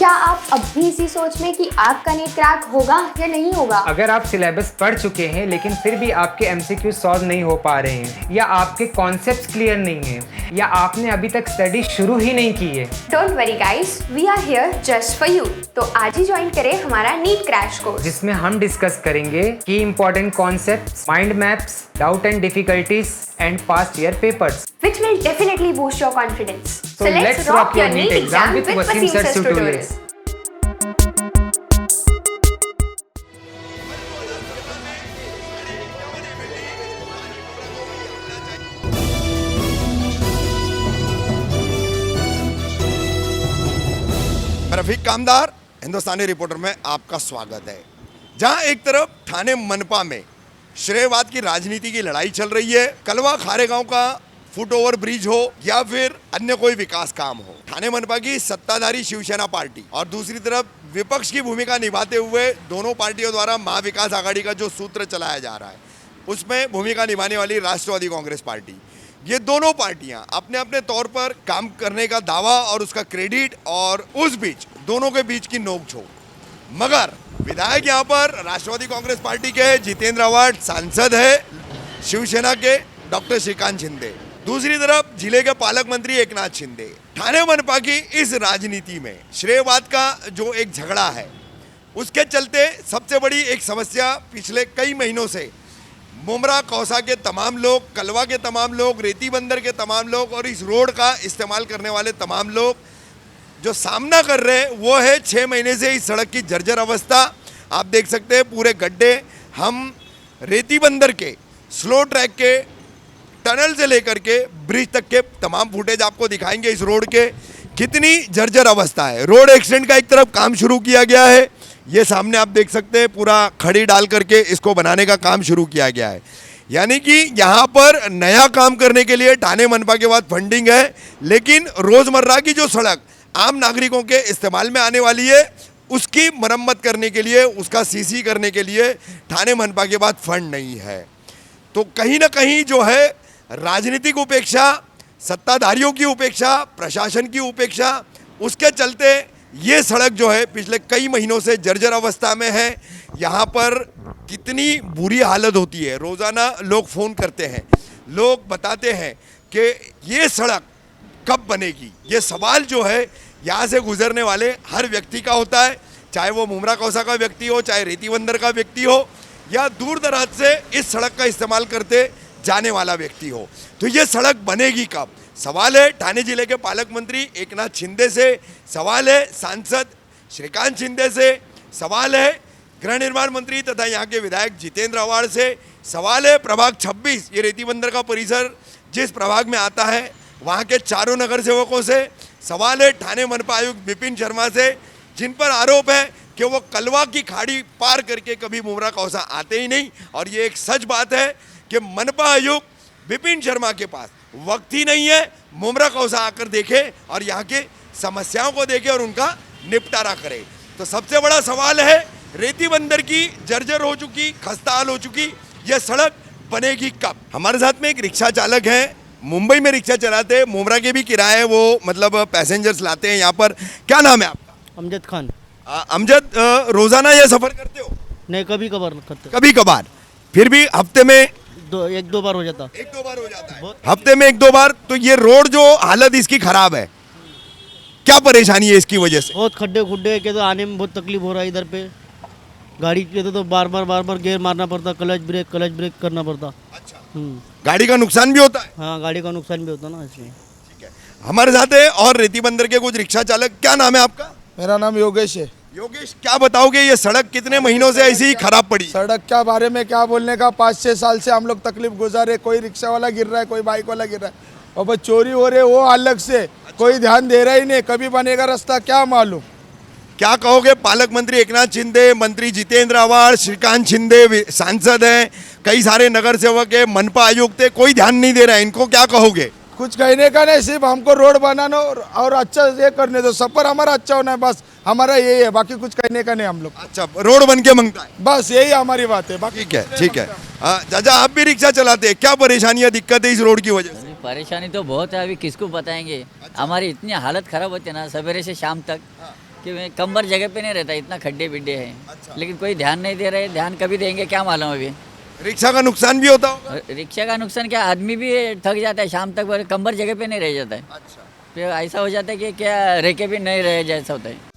क्या आप अब भी इसी सोच में कि आपका नीट क्रैक होगा या नहीं होगा? अगर आप सिलेबस पढ़ चुके हैं लेकिन फिर भी आपके एमसीक्यू सॉल्व नहीं हो पा रहे हैं, या आपके कॉन्सेप्ट्स क्लियर नहीं हैं, या आपने अभी तक स्टडी शुरू ही नहीं की है, don't worry guys, we are here just for you. तो आज ही ज्वाइन करें हमारा नीट क्रैश कोर्स, जिसमें हम डिस्कस करेंगे की important concepts, mind maps, doubt and difficulties and past year papers, which will definitely boost your confidence. So let's rock your NEET exam with Wasim Sir's tutorials. मैं रफीक कामदार, हिंदुस्तानी reporter में आपका स्वागत है। जहां एक तरफ ठाणे मनपा में श्रेयवाद की राजनीति की लड़ाई चल रही है, कलवा खारेगांव का फुट ओवर ब्रिज हो या फिर अन्य कोई विकास काम हो, ठाणे मनपा की सत्ताधारी शिवसेना पार्टी और दूसरी तरफ विपक्ष की भूमिका निभाते हुए दोनों पार्टियों द्वारा महाविकास आघाड़ी का जो सूत्र चलाया जा रहा है उसमें भूमिका निभाने वाली राष्ट्रवादी कांग्रेस पार्टी, ये दोनों पार्टियां अपने अपने तौर पर काम करने का दावा और उसका क्रेडिट, और उस बीच दोनों के बीच की नोकझोंक। मगर विधायक यहाँ पर राष्ट्रवादी कांग्रेस पार्टी के जितेंद्र आव्हाड सांसद है, शिवसेना के डॉक्टर श्रीकांत शिंदे, दूसरी तरफ जिले के पालक मंत्री एकनाथ शिंदे। ठाणे मनपा की इस राजनीति में श्रेयवाद का जो एक झगड़ा है उसके चलते सबसे बड़ी एक समस्या पिछले कई महीनों से मुमरा कौसा के तमाम लोग, कलवा के तमाम लोग, रेती बंदर के तमाम लोग और इस रोड का इस्तेमाल करने वाले तमाम लोग जो सामना कर रहे हैं वो है 6 महीने से इस सड़क की जर्जर अवस्था। आप देख सकते हैं पूरे गड्ढे। हम रेती बंदर के स्लो ट्रैक के टनल से लेकर के ब्रिज तक के तमाम फुटेज आपको दिखाएंगे। इस रोड के कितनी जर्जर अवस्था है। रोड एक्सीडेंट का एक तरफ काम शुरू किया गया है, ये सामने आप देख सकते हैं, पूरा खड़ी डाल करके इसको बनाने का काम शुरू किया गया है। यानी कि यहाँ पर नया काम करने के लिए ठाणे मनपा के बाद फंडिंग है, लेकिन रोजमर्रा की जो सड़क आम नागरिकों के इस्तेमाल में आने वाली है उसकी मरम्मत करने के लिए, उसका सीसी करने के लिए ठाणे मनपा के बाद फंड नहीं है। तो कहीं ना कहीं जो है राजनीतिक उपेक्षा, सत्ताधारियों की उपेक्षा, प्रशासन की उपेक्षा, उसके चलते ये सड़क जो है पिछले कई महीनों से जर्जर अवस्था में है। यहाँ पर कितनी बुरी हालत होती है, रोज़ाना लोग फ़ोन करते हैं, लोग बताते हैं कि ये सड़क कब बनेगी। ये सवाल जो है यहाँ से गुजरने वाले हर व्यक्ति का होता है, चाहे वो मुमरा कौसा का व्यक्ति हो, चाहे रेती बंदर का व्यक्ति हो, या दूर दराज से इस सड़क का इस्तेमाल करते जाने वाला व्यक्ति हो। तो ये सड़क बनेगी कब, सवाल है ठाणे जिले के पालक मंत्री एकनाथ शिंदे से, सवाल है सांसद श्रीकांत शिंदे से, सवाल है गृह निर्माण मंत्री तथा यहाँ के विधायक जितेंद्र आव्हाड से, सवाल है प्रभाग 26, ये रेती बंदर का परिसर जिस प्रभाग में आता है वहाँ के चारों नगर सेवकों से, सवाल है ठाणे मनपा आयुक्त विपिन शर्मा से, जिन पर आरोप है कि वो कलवा की खाड़ी पार करके कभी मुमरा कौसा आते ही नहीं। और ये एक सच बात है कि मनपा आयुक्त विपिन शर्मा के पास वक्त ही नहीं है मुमरा कौसा आकर देखे और यहाँ के समस्याओं को देखे और उनका निपटारा करे। तो सबसे बड़ा सवाल है रेती बंदर की जर्जर हो चुकी, खस्ताहाल हो चुकी यह सड़क बनेगी कब। हमारे साथ में एक रिक्शा चालक है, मुंबई में रिक्शा चलाते हैं, मुमरा के भी किराए वो मतलब पैसेंजर्स लाते हैं यहाँ पर। क्या नाम है आपका? अमजद खान। अमजद, रोजाना ये सफर करते हो? नहीं, कभी कभार करते। कभी कभार, फिर भी हफ्ते में एक दो बार हो जाता। एक दो बार हो जाता है, हफ्ते में 1-2 बार। तो ये रोड जो हालत इसकी खराब है, क्या परेशानी है इसकी वजह से? बहुत खड्डे खुड्डे के, तो आने में बहुत तकलीफ हो रहा है। इधर पे गाड़ी के तो बार बार गियर मारना पड़ता, क्लच ब्रेक करना पड़ता। अच्छा, गाड़ी का नुकसान भी होता है? हाँ, गाड़ी का नुकसान भी होता ना इसमें। ठीक है, हमारे साथ है और रेती बंदर के कुछ रिक्शा चालक। क्या नाम है आपका? मेरा नाम योगेश है। योगेश, क्या बताओगे ये सड़क कितने महीनों से ऐसी ही खराब पड़ी? सड़क के बारे में क्या बोलने का, 5-6 साल से हम लोग तकलीफ गुजारे। कोई रिक्शा वाला गिर रहा है, कोई बाइक वाला गिर रहा है, और बस चोरी हो रही है वो अलग से। कोई ध्यान दे रहा ही नहीं। कभी बनेगा रास्ता क्या मालूम। क्या कहोगे? पालक मंत्री एकनाथ शिंदे, मंत्री जितेंद्र आव्हाड, श्रीकांत शिंदे सांसद हैं, कई सारे नगर सेवक है, मनपा आयुक्त है, कोई ध्यान नहीं दे रहा है, इनको क्या कहोगे? कुछ कहने का नहीं, सिर्फ हमको रोड बनाना और अच्छा ये करने दो, सफर हमारा अच्छा होना है, बस हमारा यही है, बाकी कुछ कहने का नहीं हम लोग। अच्छा, रोड बन के मांगता है, बस यही हमारी बात है। बाकी ठीक है, ठीक है। चाचा, आप भी रिक्शा चलाते हैं, क्या परेशानियां, दिक्कत है इस रोड की वजह से? परेशानी तो बहुत है, अभी किसको बताएंगे। हमारी इतनी हालत खराब होती है ना सवेरे से शाम तक, कि मैं कंबर जगह पे नहीं रहता, इतना खड्डे बिड्डे हैं। अच्छा। लेकिन कोई ध्यान नहीं दे रहे, ध्यान कभी देंगे क्या मालूम अभी। रिक्शा का नुकसान भी होता होगा। रिक्शा का नुकसान क्या, आदमी भी थक जाता है शाम तक, कंबर जगह पे नहीं रह जाता है। अच्छा। फिर ऐसा हो जाता है कि क्या रह के भी नहीं रहे जैसा होता है।